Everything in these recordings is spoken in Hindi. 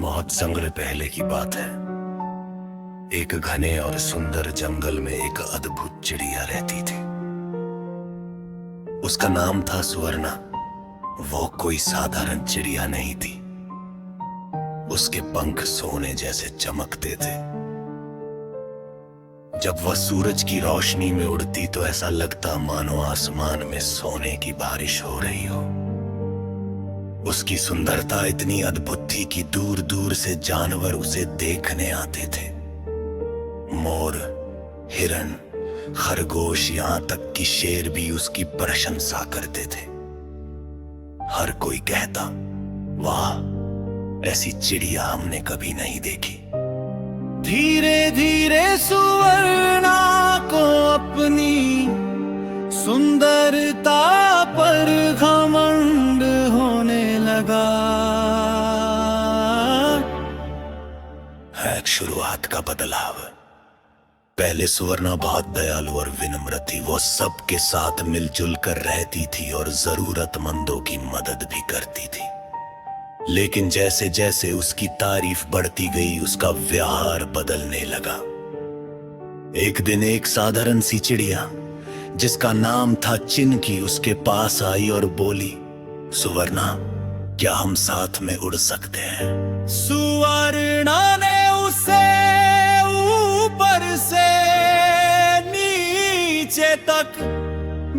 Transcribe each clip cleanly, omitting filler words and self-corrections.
बहुत संगड़ पहले की बात है। एक घने और सुंदर जंगल में एक अद्भुत चिड़िया रहती थी। उसका नाम था सुवर्णा। वो कोई साधारण चिड़िया नहीं थी। उसके पंख सोने जैसे चमकते थे। जब वह सूरज की रोशनी में उड़ती तो ऐसा लगता मानो आसमान में सोने की बारिश हो रही हो। उसकी सुंदरता इतनी अद्भुत थी कि दूर दूर से जानवर उसे देखने आते थे। मोर, हिरन, खरगोश, यहां तक कि शेर भी उसकी प्रशंसा करते थे। हर कोई कहता, वाह, ऐसी चिड़िया हमने कभी नहीं देखी। धीरे धीरे सुवर्णा को अपनी सुंदरता पर घमंड होने लगा। है एक शुरुआत का बदलाव। पहले सुवर्णा बहुत दयालु और विनम्र थी। वो सबके साथ मिलजुल कर रहती थी और जरूरतमंदों की मदद भी करती थी। लेकिन जैसे जैसे उसकी तारीफ बढ़ती गई, उसका व्यवहार बदलने लगा। एक दिन एक साधारण सी चिड़िया जिसका नाम था चिनकी उसके पास आई और बोली, सुवर्णा, क्या हम साथ में उड़ सकते हैं? सुवर्णा ने उसे ऊपर से नीचे तक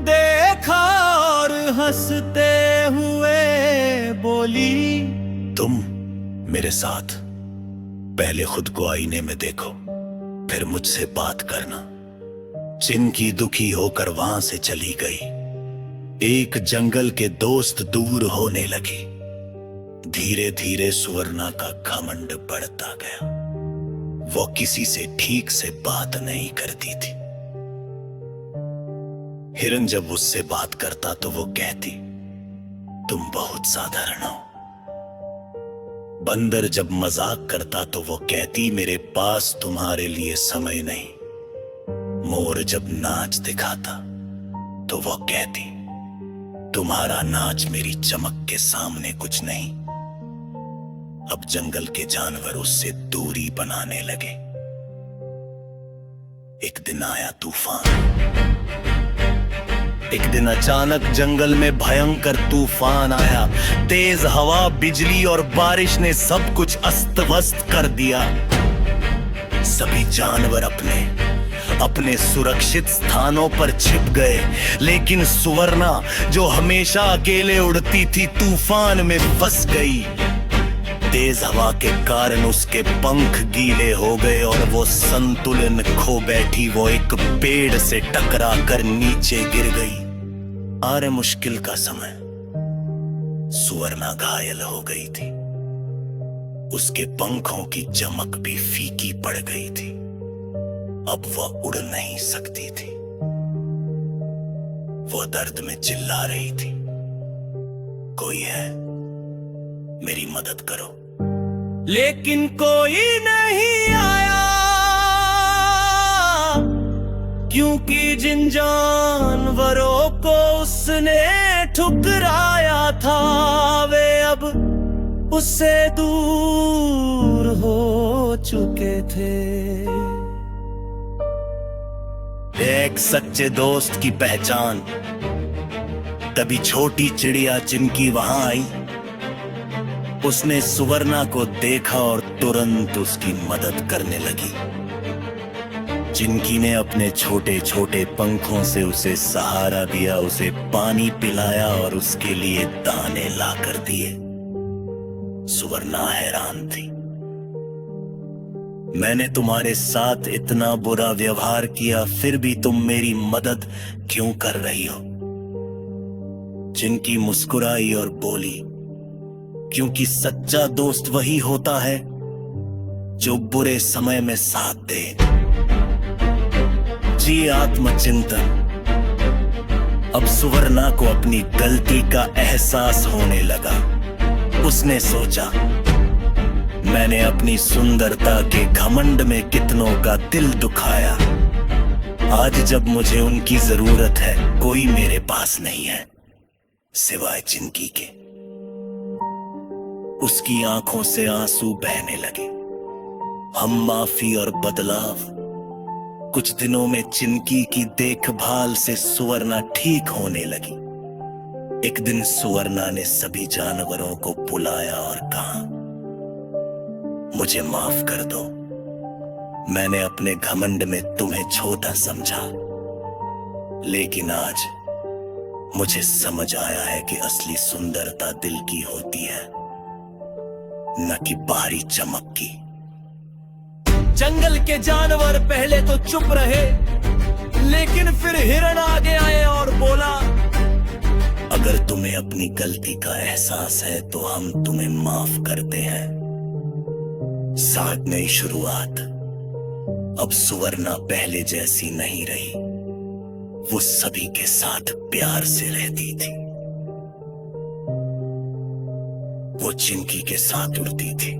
देखा और हंसते हुए बोली, तुम मेरे साथ पहले खुद को आईने में देखो, फिर मुझसे बात करना। चिनकी दुखी होकर वहां से चली गई। एक जंगल के दोस्त दूर होने लगे। धीरे धीरे सुवर्णा का घमंड बढ़ता गया। वो किसी से ठीक से बात नहीं करती थी। हिरन जब उससे बात करता तो वो कहती, तुम बहुत साधारण हो। बंदर जब मजाक करता तो वो कहती, मेरे पास तुम्हारे लिए समय नहीं। मोर जब नाच दिखाता तो वो कहती, तुम्हारा नाच मेरी चमक के सामने कुछ नहीं। अब जंगल के जानवर उससे दूरी बनाने लगे। एक दिन आया तूफान। एक दिन अचानक जंगल में भयंकर तूफान आया। तेज हवा, बिजली और बारिश ने सब कुछ अस्त व्यस्त कर दिया। सभी जानवर अपने अपने सुरक्षित स्थानों पर छिप गए, लेकिन सुवर्णा जो हमेशा अकेले उड़ती थी, तूफान में फंस गई। तेज हवा के कारण उसके पंख गीले हो गए और वो संतुलन खो बैठी। वो एक पेड़ से टकरा कर नीचे गिर गई। आरे मुश्किल का समय। सुवर्णा घायल हो गई थी। उसके पंखों की चमक भी फीकी पड़ गई थी। अब वह उड़ नहीं सकती थी। वो दर्द में चिल्ला रही थी, कोई है, मेरी मदद करो। लेकिन कोई नहीं आया, क्योंकि जिन जानवरों को उसने ठुकराया था वे अब उससे दूर हो चुके थे। एक सच्चे दोस्त की पहचान। तभी छोटी चिड़िया चिनकी वहां आई। उसने सुवर्णा को देखा और तुरंत उसकी मदद करने लगी। चिनकी ने अपने छोटे छोटे पंखों से उसे सहारा दिया, उसे पानी पिलाया और उसके लिए दाने ला कर दिए। सुवर्णा हैरान थी। मैंने तुम्हारे साथ इतना बुरा व्यवहार किया, फिर भी तुम मेरी मदद क्यों कर रही हो? चिनकी मुस्कुराई और बोली, क्योंकि सच्चा दोस्त वही होता है जो बुरे समय में साथ दे। जी आत्मचिंतन। अब सुवर्णा को अपनी गलती का एहसास होने लगा। उसने सोचा, मैंने अपनी सुंदरता के घमंड में कितनों का दिल दुखाया। आज जब मुझे उनकी जरूरत है, कोई मेरे पास नहीं है सिवाय चिनकी के। उसकी आंखों से आंसू बहने लगे। हम माफी और बदलाव। कुछ दिनों में चिंकी की देखभाल से सुवर्णा ठीक होने लगी। एक दिन सुवर्णा ने सभी जानवरों को बुलाया और कहा, मुझे माफ कर दो, मैंने अपने घमंड में तुम्हें छोटा समझा, लेकिन आज मुझे समझ आया है कि असली सुंदरता दिल की होती है, न कि बाहरी चमक की। जंगल के जानवर पहले तो चुप रहे, लेकिन फिर हिरण आगे आए और बोला, अगर तुम्हें अपनी गलती का एहसास है तो हम तुम्हें माफ करते हैं। साथ नई शुरुआत। अब सुवर्णा पहले जैसी नहीं रही। वो सभी के साथ प्यार से रहती थी। वो चिंकी के साथ उड़ती थी,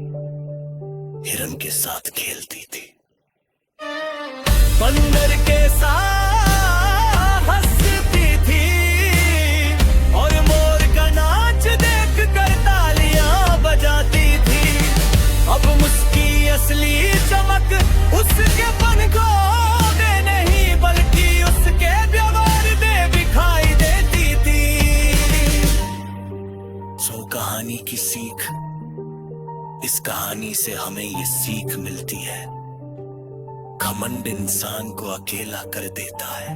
हिरन के साथ खेलती थी, बंदर के साथ हंसती थी, और मोर का नाच देख कर तालियां बजाती थी। अब उसकी असली चमक उसके पनघों में नहीं, बल्कि उसके व्यवहार में दिखाई देती थी। सो कहानी की सीख। इस कहानी से हमें ये सीख मिलती है, घमंड इंसान को अकेला कर देता है।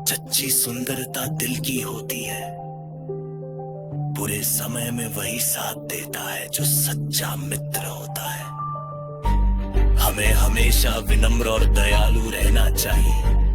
सच्ची सुंदरता दिल की होती है। बुरे समय में वही साथ देता है जो सच्चा मित्र होता है। हमें हमेशा विनम्र और दयालु रहना चाहिए।